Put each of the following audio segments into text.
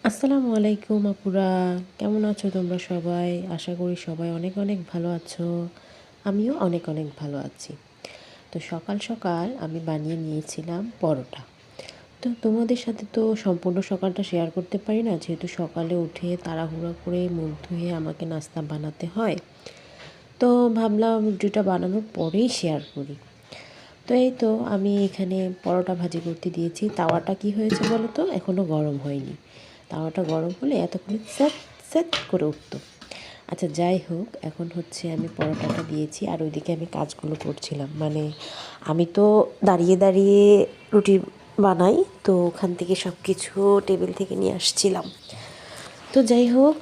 আসসালামু আলাইকুম আপুরা, কেমন আছো তোমরা সবাই? আশা করি সবাই অনেক অনেক ভালো আছো। আমিও অনেক অনেক ভালো আছি। তো সকাল সকাল আমি বানিয়ে নিয়েছিলাম পরোটা। তো তোমাদের সাথে তো সম্পূর্ণ সকালটা শেয়ার করতে পারি না, যেহেতু সকালে উঠে তাড়াহুড়ো করে মুখ ধুয়ে আমাকে নাস্তা বানাতে হয়। তো ভাবলাম রুটিটা বানানোর পরেই শেয়ার করি। তো এই তো আমি এখানে পরোটা ভাজি করতে দিয়েছি। তাওয়াটা কি হয়েছে বলো তো, এখনও গরম হয়নি। তাওয়াটা গরম হলে এতক্ষণে স্যাট স্যাট করে উঠতো। আচ্ছা যাই হোক, এখন হচ্ছে আমি পরোটাটা দিয়েছি আর ওইদিকে আমি কাজগুলো করছিলাম। মানে আমি তো দাঁড়িয়ে দাঁড়িয়ে রুটি বানাই, তো ওখান থেকে সব কিছু টেবিল থেকে নিয়ে আসছিলাম। তো যাই হোক,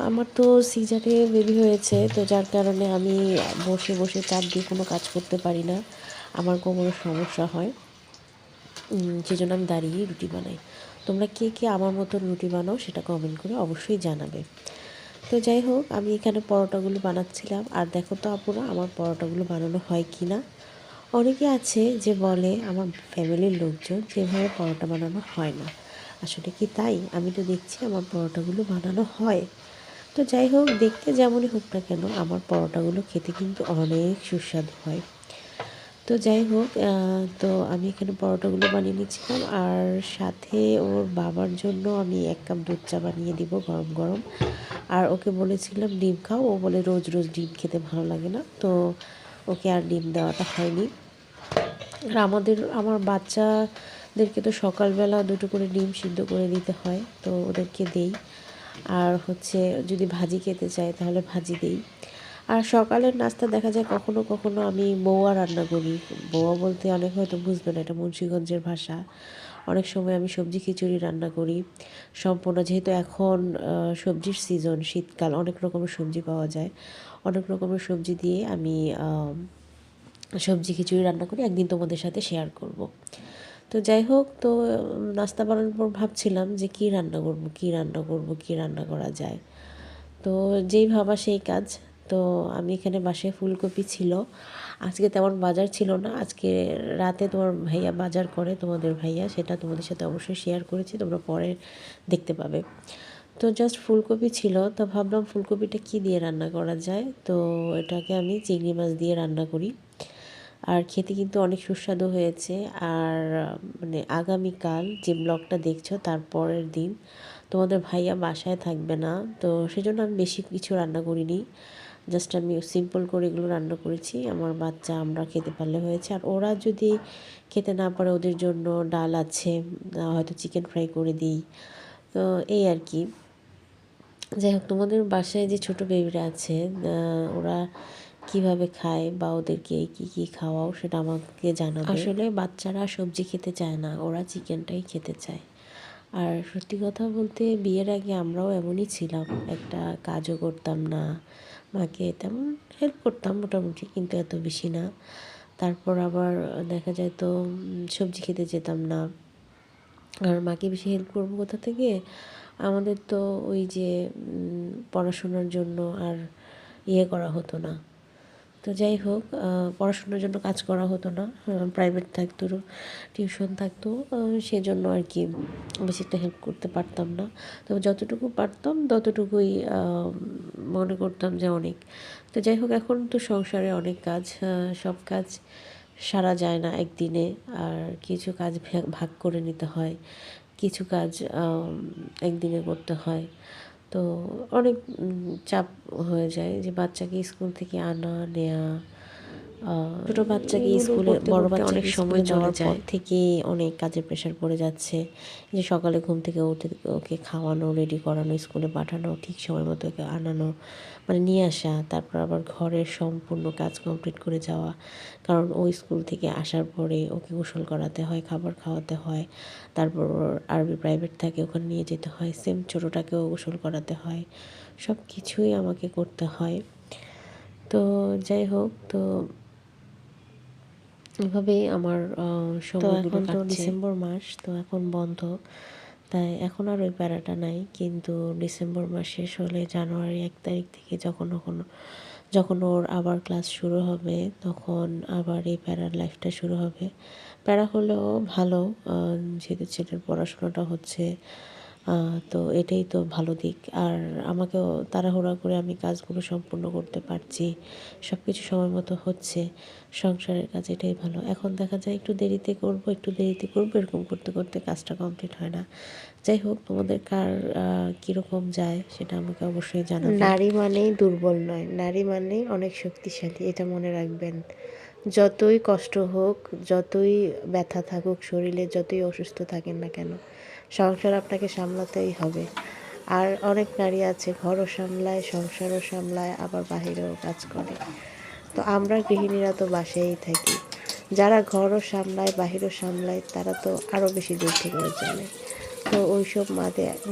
আমার তো সিজারে বেবি হয়েছে, তো যার কারণে আমি বসে বসে চাপ দিয়ে কোনো কাজ করতে পারি না। আমার কোমরের সমস্যা হয়, সেজন্য আমি দাঁড়িয়েই রুটি বানাই। তোমরা কে কে আমার মতো রুটি বানাও সেটা কমেন্ট করে অবশ্যই জানাবে। তো যাই হোক, আমি এখানে পরোটাগুলো বানাচ্ছিলাম। আর দেখো তো আপুরা, আমার পরোটাগুলো বানানো হয় কি না। অনেকে আছে যে বলে আমার ফ্যামিলির লোকজন যেভাবে পরোটা বানানো হয় না। আসলে কি তাই? আমি তো দেখছি আমার পরোটাগুলো বানানো হয়। তো যাই হোক, দেখতে যেমনই হোক না কেন, আমার পরোটাগুলো খেতে কিন্তু অনেক সুস্বাদু হয়। তো যাই হোক, তো আমি এখানে পরোটাগুলো বানিয়ে নিচ্ছিলাম আর সাথে ওর বাবার জন্য আমি 1 কাপ দুধ চা বানিয়ে দিব গরম গরম। আর ওকে বলেছিলাম ডিম খাও, ও বলে রোজ রোজ ডিম খেতে ভালো লাগে না, তো ওকে আর ডিম দেওয়াটা হয়নি। আর আমার বাচ্চাদেরকে তো সকালবেলা 2টো করে ডিম সিদ্ধ করে দিতে হয়, তো ওদেরকে দেই। আর হচ্ছে যদি ভাজি খেতে চায় তাহলে ভাজি দেই। আর সকালের নাস্তা দেখা যায় কখনো কখনো আমি বউয়া রান্না করি। বউয়া বলতে অনেক হয়তো বুঝবে না, এটা মুন্সিগঞ্জের ভাষা। অনেক সময় আমি সবজি খিচুড়ি রান্না করি সম্পূর্ণ, যেহেতু এখন সবজির সিজন, শীতকাল, অনেক রকমের সবজি পাওয়া যায়। অনেক রকমের সবজি দিয়ে আমি সবজি খিচুড়ি রান্না করি, একদিন তোমাদের সাথে শেয়ার করব। তো যাই হোক, তো নাস্তা বানানোর পর ভাবছিলাম যে কী রান্না করব, কী রান্না করব, কী রান্না করা যায়। তো যেই ভাবা সেই কাজ। তো আমি এখানে বাসায় ফুলকপি ছিল, আজকে তেমন বাজার ছিল না। আজকে রাতে তোমার ভাইয়া বাজার করে, তোমাদের ভাইয়া, সেটা তোমাদের সাথে অবশ্যই শেয়ার করেছি, তোমরা পরে দেখতে পাবে। তো জাস্ট ফুলকপি ছিল, তো ভাবলাম ফুলকপিটা কী দিয়ে রান্না করা যায়। তো এটাকে আমি চিংড়ি মাছ দিয়ে রান্না করি। আর খেতে কিন্তু অনেক সুস্বাদু হয়েছে। আর মানে আগামীকাল যে ব্লগটা দেখছো তার পরের দিন তোমাদের ভাইয়া বাসায় থাকবে না, তো সেজন্য আমি বেশি কিছু রান্না করিনি। জাস্ট আমি সিম্পল করে এগুলো রান্না করেছি, আমার বাচ্চা আমরা খেতে পারলে হয়েছে। আর ওরা যদি খেতে না পারে, ওদের জন্য ডাল আছে, হয়তো চিকেন ফ্রাই করে দিই। তো এই আর কি। যাই হোক, তোমাদের বাসায় যে ছোট বেবিরা আছে, ওরা কিভাবে খায় বা ওদেরকে কি কি খাওয়াও সেটা আমাকে জানাবে। আসলে বাচ্চারা সবজি খেতে চায় না, ওরা চিকেনটাই খেতে চায়। আর সত্যি কথা বলতে বিয়ের আগে আমরাও এমনই ছিলাম, একটা কাজও করতাম না, মাকে তেমন হেল্প করতাম মোটামুটি, কিন্তু এত বেশি না। তারপর আবার দেখা যায় তো সবজি খেতে যেতাম না। আর মাকে বেশি হেল্প করবো কোথা থেকে? আমাদের তো ওই যে পড়াশোনার জন্য আর করা হতো না। তো যাই হোক, পড়াশোনার জন্য কাজ করা হতো না, প্রাইভেট থাকতো, টিউশন থাকতো, সেজন্য আর কি বেশি একটা হেল্প করতে পারতাম না। তবে যতটুকু পারতাম ততটুকুই মনে করতাম যে অনেক। তো যাই হোক, এখন তো সংসারে অনেক কাজ, সব কাজ সারা যায় না একদিনে। আর কিছু কাজ ভাগ করে নিতে হয়, কিছু কাজ একদিনে করতে হয়। তো অনেক চাপ হয়ে যায়, যে বাচ্চাকে স্কুল থেকে আনা নেয়া, ছোটো বাচ্চাকে স্কুলে, বড় বাচ্চা অনেক সময় চলে যায় থেকে অনেক কাজের প্রেশার পড়ে যাচ্ছে। যে সকালে ঘুম থেকে উঠে ওকে খাওয়ানো, রেডি করানো, স্কুলে পাঠানো, ঠিক সময় মতো ওকে আনানো, মানে নিয়ে আসা, তারপর আবার ঘরের সম্পূর্ণ কাজ কমপ্লিট করে যাওয়া। কারণ ও স্কুল থেকে আসার পরে ওকে গোসল করাতে হয়, খাবার খাওয়াতে হয়, তারপর ওর আরবি প্রাইভেট থাকে, ওখানে নিয়ে যেতে হয়, সেম ছোটোটাকেও গোসল করাতে হয়, সব কিছুই আমাকে করতে হয়। তো যাই হোক, তো এভাবেই আমার সময়গুলো কাটছে। তো এখন তো ডিসেম্বর মাস, তো এখন বন্ধ, তাই এখন আর ওই প্যারাটা নাই। কিন্তু ডিসেম্বর মাস শেষ হলে জানুয়ারি 1 তারিখ থেকে যখন ওর আবার ক্লাস শুরু হবে, তখন আবার এই প্যারার লাইফটা শুরু হবে। প্যারা হলেও ভালো, যেহেতু ছেলের পড়াশোনাটা হচ্ছে, তো এটাই তো ভালো দিক। আর আমাকেও তাড়াহুড়া করে আমি কাজগুলো সম্পূর্ণ করতে পারছি, সব কিছু সময় মতো হচ্ছে। সংসারের কাজ এটাই ভালো। এখন দেখা যায় একটু দেরিতে করব, একটু দেরিতে করব, এরকম করতে করতে কাজটা কমপ্লিট হয় না। যাই হোক, তোমাদের কার কীরকম যায় সেটা আমাকে অবশ্যই জানাবে। নারী মানেই দুর্বল নয়, নারী মানেই অনেক শক্তিশালী, এটা মনে রাখবেন। যতই কষ্ট হোক, যতই ব্যথা থাকুক শরীরে, যতই অসুস্থ থাকেন না কেন, সংসার আপনাকে সামলাতেই হবে। আর অনেক নারী আছে ঘরও সামলায়, সংসারও সামলায়, আবার বাহিরেও কাজ করে। তো আমরা গৃহিণীরা তো বাসায়ই থাকি। যারা ঘরও সামলায়, বাহিরও সামলায়, তারা তো আরও বেশি যুদ্ধ করে চলে। তো ওইসব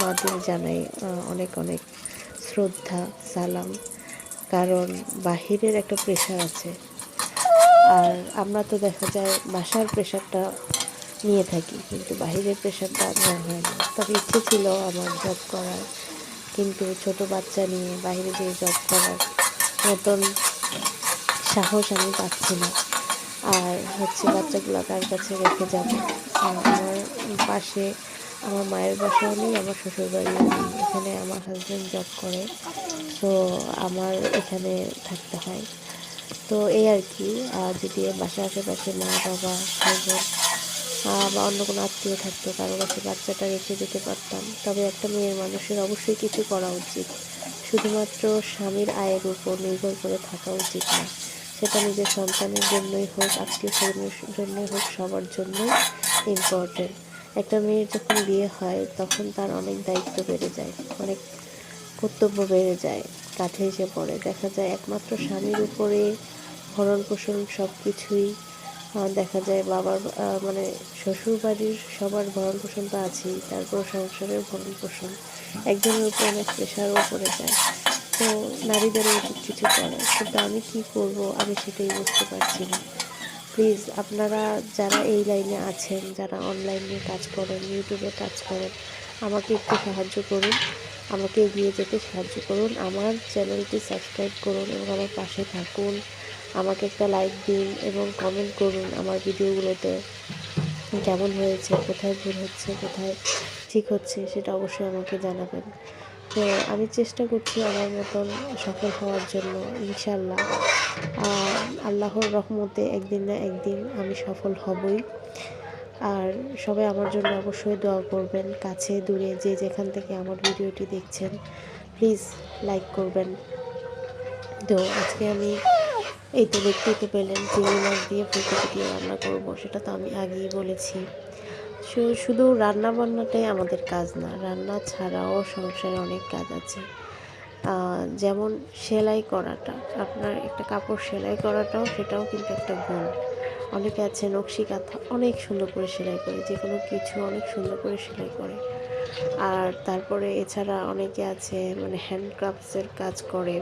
মাদের জানাই অনেক অনেক শ্রদ্ধা, সালাম। কারণ বাহিরের একটা প্রেশার আছে, আর আমরা তো দেখা যায় বাসার প্রেশারটা নিয়ে থাকি, কিন্তু বাহিরের প্রেশারটা নেওয়া হয় না। তবে ইচ্ছে ছিল আমার জব করার, কিন্তু ছোট বাচ্চা নিয়ে বাইরে যেয়ে জব করার মতন সাহস আমি পাচ্ছি না। আর হচ্ছে বাচ্চাগুলো কার কাছে রেখে যাব? আমার পাশে আমার মায়ের বাসাও নেই, আমার শ্বশুরবাড়িও নেই। এখানে আমার হাজব্যান্ড জব করে, সো আমার এখানে থাকতে হয়। তো এই আর কি, যদি বাসার আশেপাশে মা বাবা ভাই বোন বা অন্য কোনো আত্মীয় থাকতো, কারো কাছে বাচ্চাটা রেখে যেতে পারতাম। তবে একটা মেয়ের মানুষের অবশ্যই কিছু করা উচিত, শুধুমাত্র স্বামীর আয়ের উপর নির্ভর করে থাকা উচিত না। সেটা নিজের সন্তানের জন্যই হোক, আত্মীয় স্বজনের জন্যই হোক, সবার জন্যই ইম্পর্টেন্ট। একটা মেয়ের যখন বিয়ে হয় তখন তার অনেক দায়িত্ব বেড়ে যায়, অনেক কর্তব্য বেড়ে যায়, কাঁধে এসে পড়ে। দেখা যায় একমাত্র স্বামীর উপরে ভরণ পোষণ সব কিছুই। দেখা যায় বাবার মানে শ্বশুরবাড়ির সবার ভরণ পোষণ তো আছেই, তারপর সংসারের ভরণ পোষণ, একজনের উপর অনেক প্রেশারও পড়ে যায়। তো নারীদেরও উচিত কিছু করার, কিন্তু আমি কি করব আমি সেটাই বুঝতে পারছি না। প্লিজ আপনারা যারা এই লাইনে আছেন, যারা অনলাইনে কাজ করেন, ইউটিউবে কাজ করেন, আমাকে একটু সাহায্য করুন, আমাকে এগিয়ে যেতে সাহায্য করুন। আমার চ্যানেলটি সাবস্ক্রাইব করুন এবং আমার পাশে থাকুন। আমাকে একটা লাইক দিন এবং কমেন্ট করুন আমার ভিডিওগুলোতে কেমন হয়েছে, কোথায় ভুল হচ্ছে, কোথায় ঠিক হচ্ছে, সেটা অবশ্যই আমাকে জানাবেন। তো আমি চেষ্টা করছি আমার মতন সফল হওয়ার জন্য। ইনশাল্লাহ আল্লাহর রহমতে একদিন না একদিন আমি সফল হবই। আর সবাই আমার জন্য অবশ্যই দোয়া করবেন। কাছে দূরে যে যেখান থেকে আমার ভিডিওটি দেখছেন, প্লিজ লাইক করবেন। তো আজকে আমি এই তো দেখতেই তো পেলেন, চিংড়ি মাছ দিয়ে ফুলকপি দিয়ে রান্না করব, সেটা তো আমি আগেই বলেছি। শুধু রান্না বান্নাটাই আমাদের কাজ না, রান্না ছাড়াও সংসারে অনেক কাজ আছে। যেমন সেলাই করাটা, আপনার একটা কাপড় সেলাই করাটাও, সেটাও কিন্তু একটা গুণ। অনেকে আছে নকশি কাঁথা অনেক সুন্দর করে সেলাই করে, যে কোনো কিছু অনেক সুন্দর করে সেলাই করে। আর তারপরে এছাড়া অনেকে আছে মানে হ্যান্ডক্রাফটসের কাজ করে।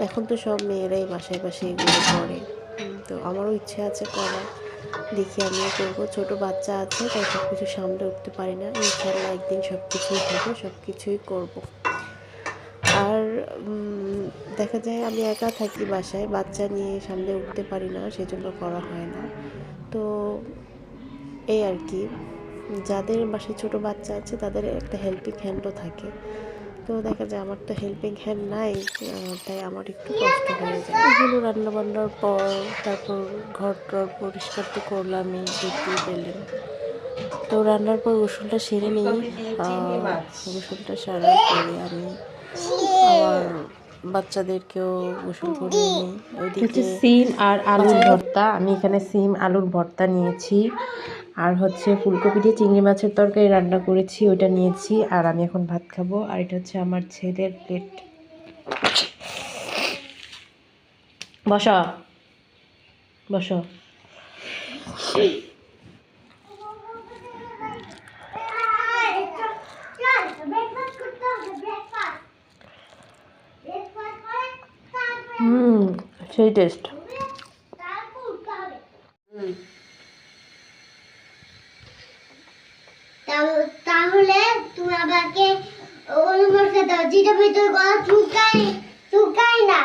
এখন তো সব মেয়েরাই বাসায় বাসায় এগুলো করে। তো আমারও ইচ্ছে আছে করার, দেখি আমিও করবো। ছোটো বাচ্চা আছে, তাই সব কিছু সামলে উঠতে পারি না। ইনশাল্লাহ একদিন সব কিছুই হবে, সব কিছুই করবো। আর দেখা যায় আমি একা থাকি বাসায়, বাচ্চা নিয়ে সামলে উঠতে পারি না, সেজন্য করা হয় না। তো এই আর কি, যাদের বাসায় ছোটো বাচ্চা আছে তাদের একটা হেল্পিং হ্যান্ডও থাকে। তো দেখা যায় আমার তো হেল্পিং হ্যান্ড নাই, তাই আমার একটু কষ্ট হয়ে যায়। এগুলো রান্নাবান্নার পর তারপর ঘর টর পরিষ্কার তো করলামই, দেখতেই পেলেন। তো রান্নার পর গোসলটা সেরে নিই। গোসলটা সারার পরে আমি আমার বাচ্চাদেরকেও গোসল করিয়ে নিই। ওইদিকে সিম আর আলুর ভর্তা, আমি এখানে সিম আলুর ভর্তা নিয়েছি, আর হচ্ছে ফুলকপি দিয়ে চিংড়ি মাছের তরকারি রান্না করেছি, ওইটা নিয়েছি। আর আমি এখন ভাত খাবো। আর এটা হচ্ছে আমার ছেলের প্লেট। বসো বসো। সেই টেস্ট। তাহলে তুমি আমাকে অনুমতি দাও, যেটা ভিতরে গলা চুকাই না।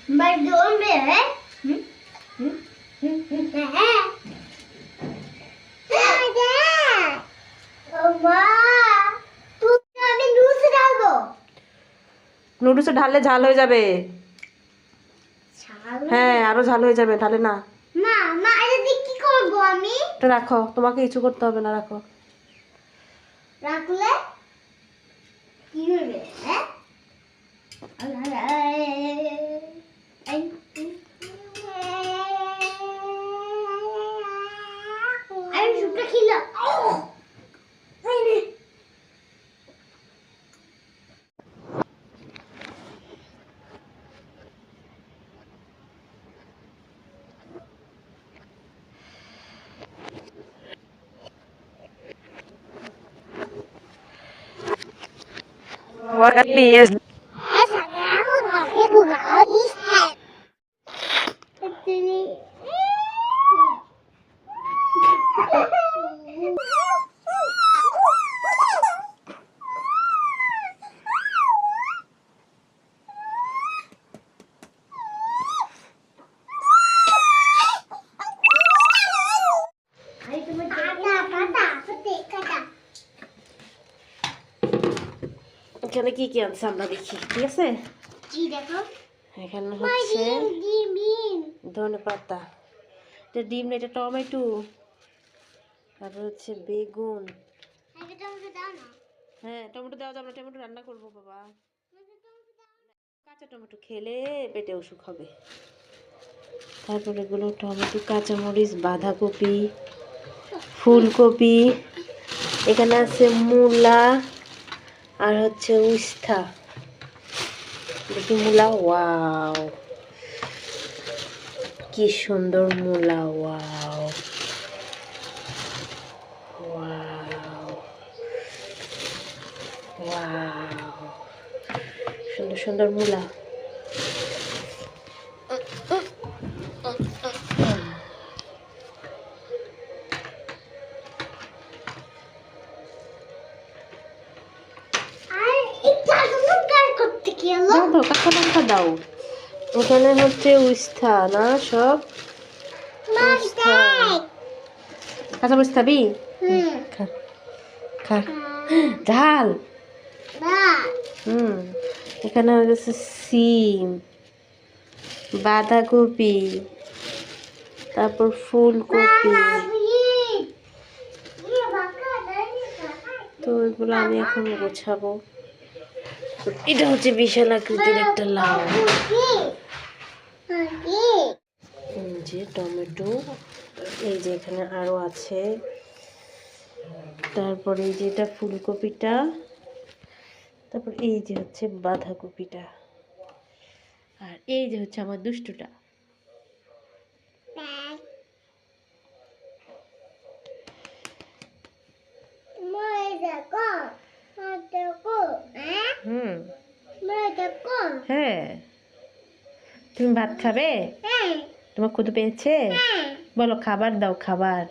But don't be, eh? নুডলসে ঢাললে ঝাল হয়ে যাবে। হ্যাঁ আরো ঝাল হয়ে যাবে, ঢালে না। মা মা এটা দিয়ে কি করবো আমি? এটা রাখো, তোমাকে কিছু করতে হবে না, রাখো। রাখলে কি হবে? হ্যাঁ আমি সুপটা খেলাম। এখানে কি কি আছে আমরা দেখি, ঠিক আছে? জি দেখো, এখানে হচ্ছে ডিম ধনে পাতা, এটা ডিম না, এটা টমেটো, তারপর হচ্ছে বেগুন। হ্যাঁ টমেটো দেওয়া যাবে না, টমেটো রান্না করবো বাবা। কাঁচা টমেটো খেলে পেটে অসুখ হবে। তারপর এগুলো টমেটো, কাঁচামরিচ, বাঁধাকপি, ফুলকপি, এখানে আছে মূলা, আর হচ্ছে উস্তা। দেখি মূলা, ওয়াও কি সুন্দর মূলা, ওয়াও ওয়াও ওয়াও, সুন্দর সুন্দর মূলা। দাও দাও, কাঁচা লঙ্কা দাও। ওখানে হচ্ছে উস্তা না সব, উস্তা। কাঁচা মরিচ খাবি? খা খা, ঝাল। এখানে হচ্ছে সিম, বাঁধাকপি, তারপর ফুলকপি। তো এগুলো আমি এখন গোছাবো। এটা হচ্ছে বিশাল আকৃতির একটা লাউ। এই যে টমেটো, এই যে এখানে আরো আছে। তারপরে এই যে এটা ফুলকপিটা, তারপর এই যে হচ্ছে বাঁধাকপিটা, আর এই যে হচ্ছে আমার দুষ্টুটা। হ্যাঁ তুমি ভাত খাবে? তোমার ক্ষুধা পেয়েছে? বলো খাবার দাও, খাবার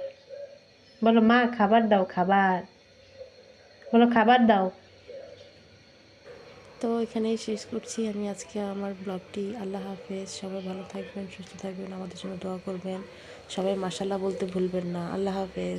বলো, মা খাবার দাও, খাবার বলো, খাবার দাও। তো এখানেই শেষ করছি আমি আজকে আমার ব্লগটি। আল্লাহ হাফেজ, সবাই ভালো থাকবেন, সুস্থ থাকবেন, আমাদের জন্য দোয়া করবেন, সবাই মাশাআল্লাহ বলতে ভুলবেন না। আল্লাহ হাফেজ।